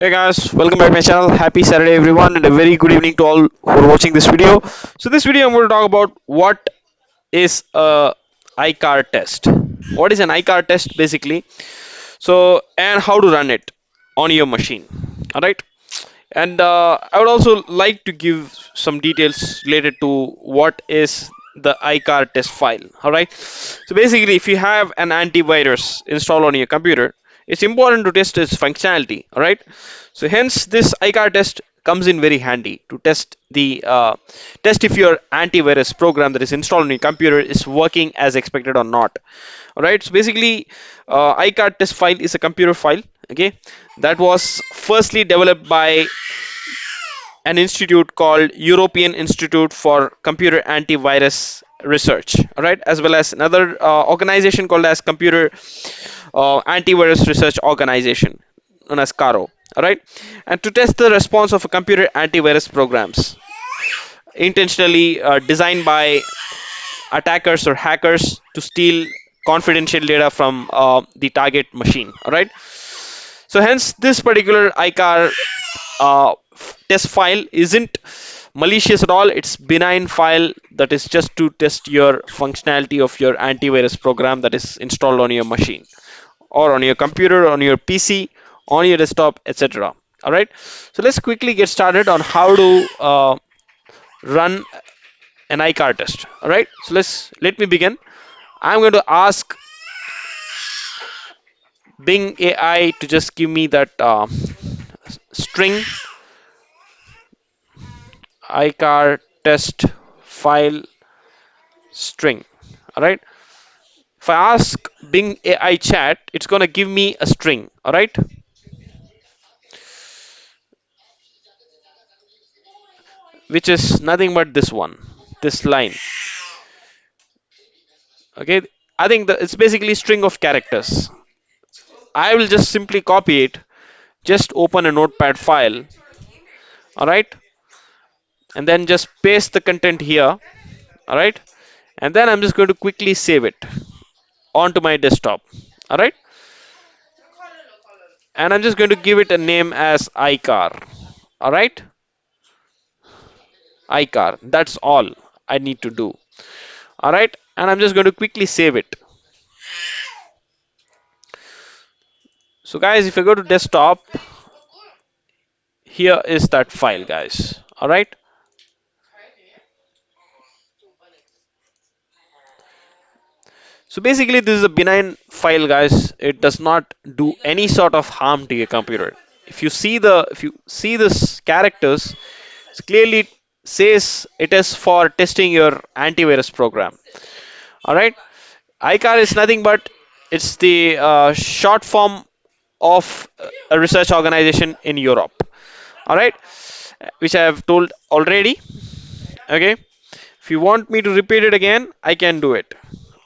Hey guys, welcome back to my channel. Happy Saturday everyone and a very good evening to all who are watching this video. So this video I'm going to talk about what is a EICAR test. What is an EICAR test basically? So and how to run it on your machine. Alright. And I would also like to give some details related to what is the EICAR test file. Alright. So basically if you have an antivirus installed on your computer, it's important to test its functionality. Alright. So hence this EICAR test comes in very handy to test if your antivirus program that is installed on your computer is working as expected or not. Alright, so basically EICAR test file is a computer file, okay, that was firstly developed by an institute called European Institute for Computer Antivirus Research, alright, as well as another organization called as Computer Antivirus Research Organization, known as CARO, alright, and to test the response of a computer antivirus programs intentionally designed by attackers or hackers to steal confidential data from the target machine. All right. So hence this particular ICAR test file isn't malicious at all. It's benign file that is just to test your functionality of your antivirus program that is installed on your machine or on your computer, on your PC, on your desktop, etc. All right. So let's quickly get started on how to run an ICAR test. All right. So let me begin. I'm going to ask Bing AI to just give me that string icar test file string. All right. If I ask Bing AI chat, it's going to give me a string. All right. Which is nothing but this one, this line. Okay. I think that it's basically string of characters. I will just simply copy it. Just open a notepad file. All right. And then just paste the content here. All right. And then I'm just going to quickly save it onto my desktop. All right. And I'm just going to give it a name as iCar. All right. iCar. That's all I need to do. All right. And I'm just going to quickly save it. So guys, if I go to desktop, here is that file, guys. All right. So basically, this is a benign file, guys. It does not do any sort of harm to your computer. If you see this characters, it clearly says it is for testing your antivirus program. All right. ICAR is nothing but it's the short form of a research organization in Europe. All right, which I have told already. Okay. If you want me to repeat it again, I can do it.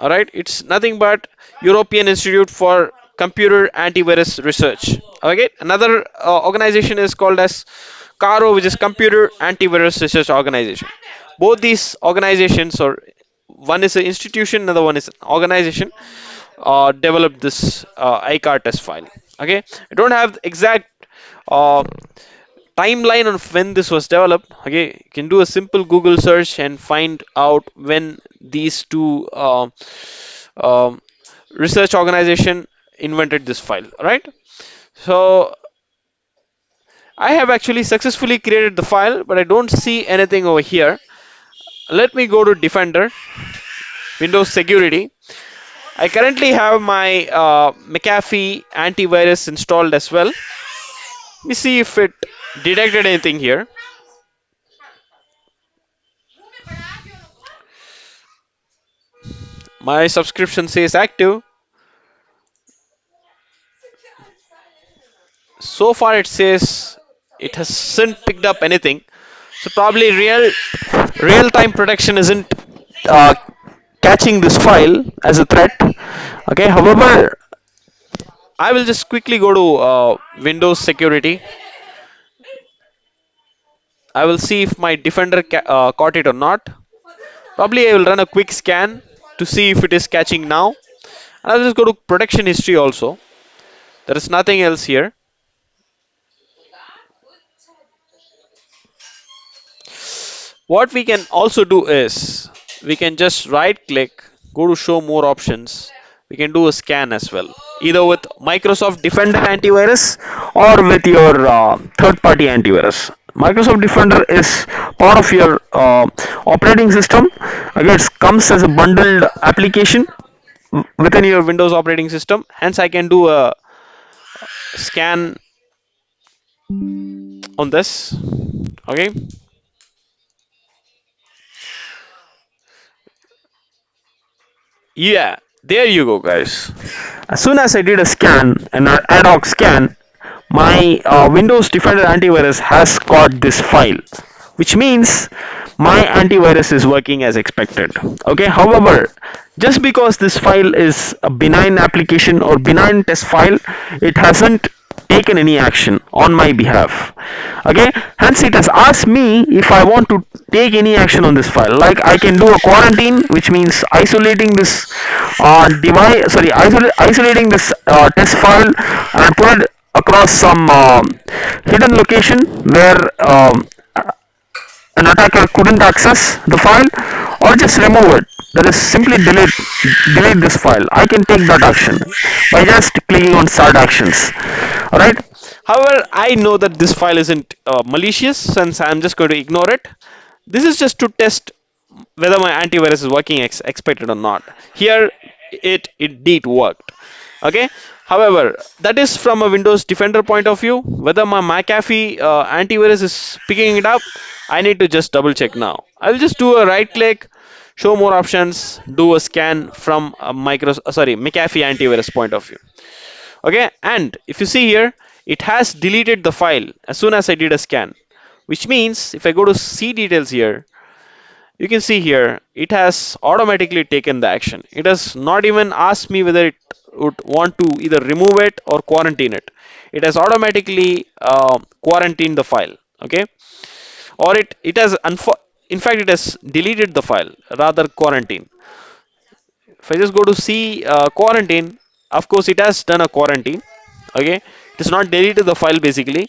All right, it's nothing but European Institute for Computer Antivirus Research. Okay, another organization is called as CARO, which is Computer Antivirus Research Organization. Both these organizations, or one is an institution, another one is an organization, developed this ICAR test file. Okay, I don't have the exact uh, timeline on when this was developed. Okay, you can do a simple Google search and find out when these two um, research organization invented this file. Right. So I have actually successfully created the file, but I don't see anything over here. Let me go to Defender, Windows Security. I currently have my McAfee antivirus installed as well. Let me see if it detected anything here. My subscription says active. So far it says it hasn't picked up anything. So probably real-time protection isn't uh, catching this file as a threat. Okay, however, I will just quickly go to Windows Security. I will see if my Defender caught it or not. Probably I will run a quick scan to see if it is catching now. And I'll just go to protection history also. There is nothing else here. What we can also do is we can just right click, go to show more options. We can do a scan as well, either with Microsoft Defender antivirus or with your third party antivirus. Microsoft Defender is part of your operating system. Again, it comes as a bundled application within your Windows operating system. Hence, I can do a scan on this. Okay. Yeah, there you go, guys. As soon as I did a scan, an ad hoc scan, my Windows Defender antivirus has caught this file, which means my antivirus is working as expected. Okay, however, just because this file is a benign application or benign test file, it hasn't taken any action on my behalf. Okay, hence it has asked me if I want to take any action on this file. Like I can do a quarantine, which means isolating this device, sorry, isolating this test file and put it across some hidden location where an attacker couldn't access the file, or just remove it. That is simply delete this file. I can take that action by just clicking on start actions. Alright. However, I know that this file isn't malicious, since I'm just going to ignore it. This is just to test whether my antivirus is working expected or not. Here it indeed worked. Okay. However, that is from a Windows Defender point of view. Whether my McAfee antivirus is picking it up, I need to just double check now. I'll just do a right click, show more options, do a scan from a McAfee antivirus point of view. Okay, and if you see here, it has deleted the file as soon as I did a scan, which means if I go to see details here, you can see here it has automatically taken the action. It has not even asked me whether it would want to either remove it or quarantine it. It has automatically quarantined the file. Okay, or it has in fact it has deleted the file rather quarantine. If I just go to see quarantine, of course it has done a quarantine. Okay, it is not deleted the file basically.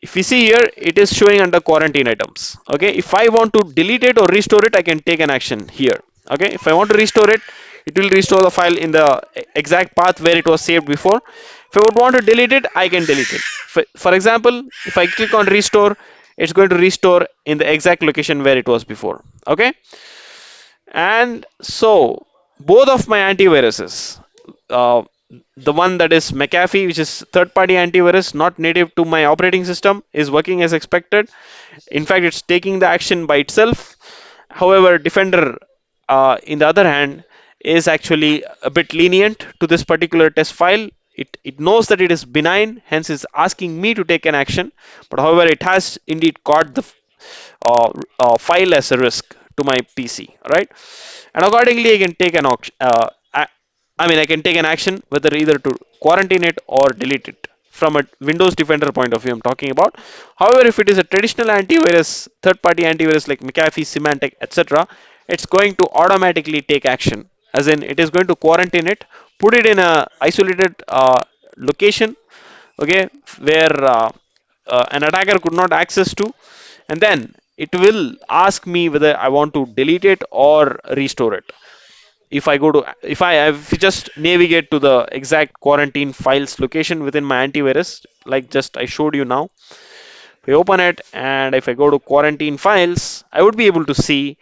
If you see here, it is showing under quarantine items. Okay, if I want to delete it or restore it, I can take an action here. Okay, if I want to restore it, it will restore the file in the exact path where it was saved before. If I would want to delete it, I can delete it. For example, if I click on restore, it's going to restore in the exact location where it was before. Okay, and so both of my antiviruses, uh, the one that is McAfee, which is third-party antivirus, not native to my operating system, is working as expected. In fact, it's taking the action by itself. However, Defender, in the other hand, is actually a bit lenient to this particular test file. It knows that it is benign, hence is asking me to take an action. But however, it has indeed caught the file as a risk to my PC, right? And accordingly, I can take an I can take an action whether either to quarantine it or delete it from a Windows Defender point of view. I'm talking about. However, if it is a traditional antivirus, third-party antivirus like McAfee, Symantec, etc., it's going to automatically take action. As in, it is going to quarantine it, put it in a isolated location, okay, where an attacker could not access to, and then it will ask me whether I want to delete it or restore it. If I go to if you just navigate to the exact quarantine files location within my antivirus, like just I showed you now, if I open it and if I go to quarantine files, I would be able to see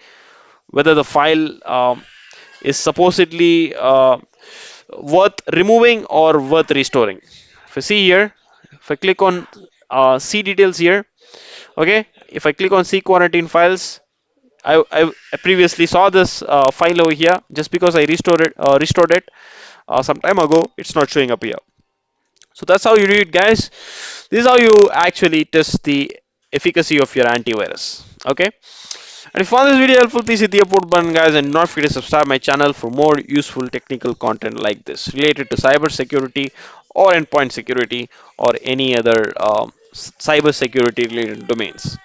whether the file is supposedly worth removing or worth restoring. If I see here, if I click on see details here, okay, if I click on see quarantine files, I previously saw this file over here. Just because I restored it some time ago, it's not showing up here. So that's how you do it, guys. This is how you actually test the efficacy of your antivirus. Okay. And if you found this video helpful, please hit the upload button, guys, and do not forget to subscribe my channel for more useful technical content like this related to cyber security or endpoint security or any other cyber security related domains.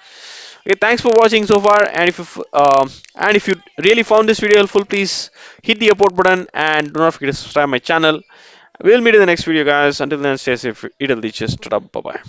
Okay, thanks for watching so far, and if you really found this video helpful, please hit the support button and do not forget to subscribe my channel. We'll meet in the next video, guys. Until then, stay safe, eat healthy, cheers, bye bye.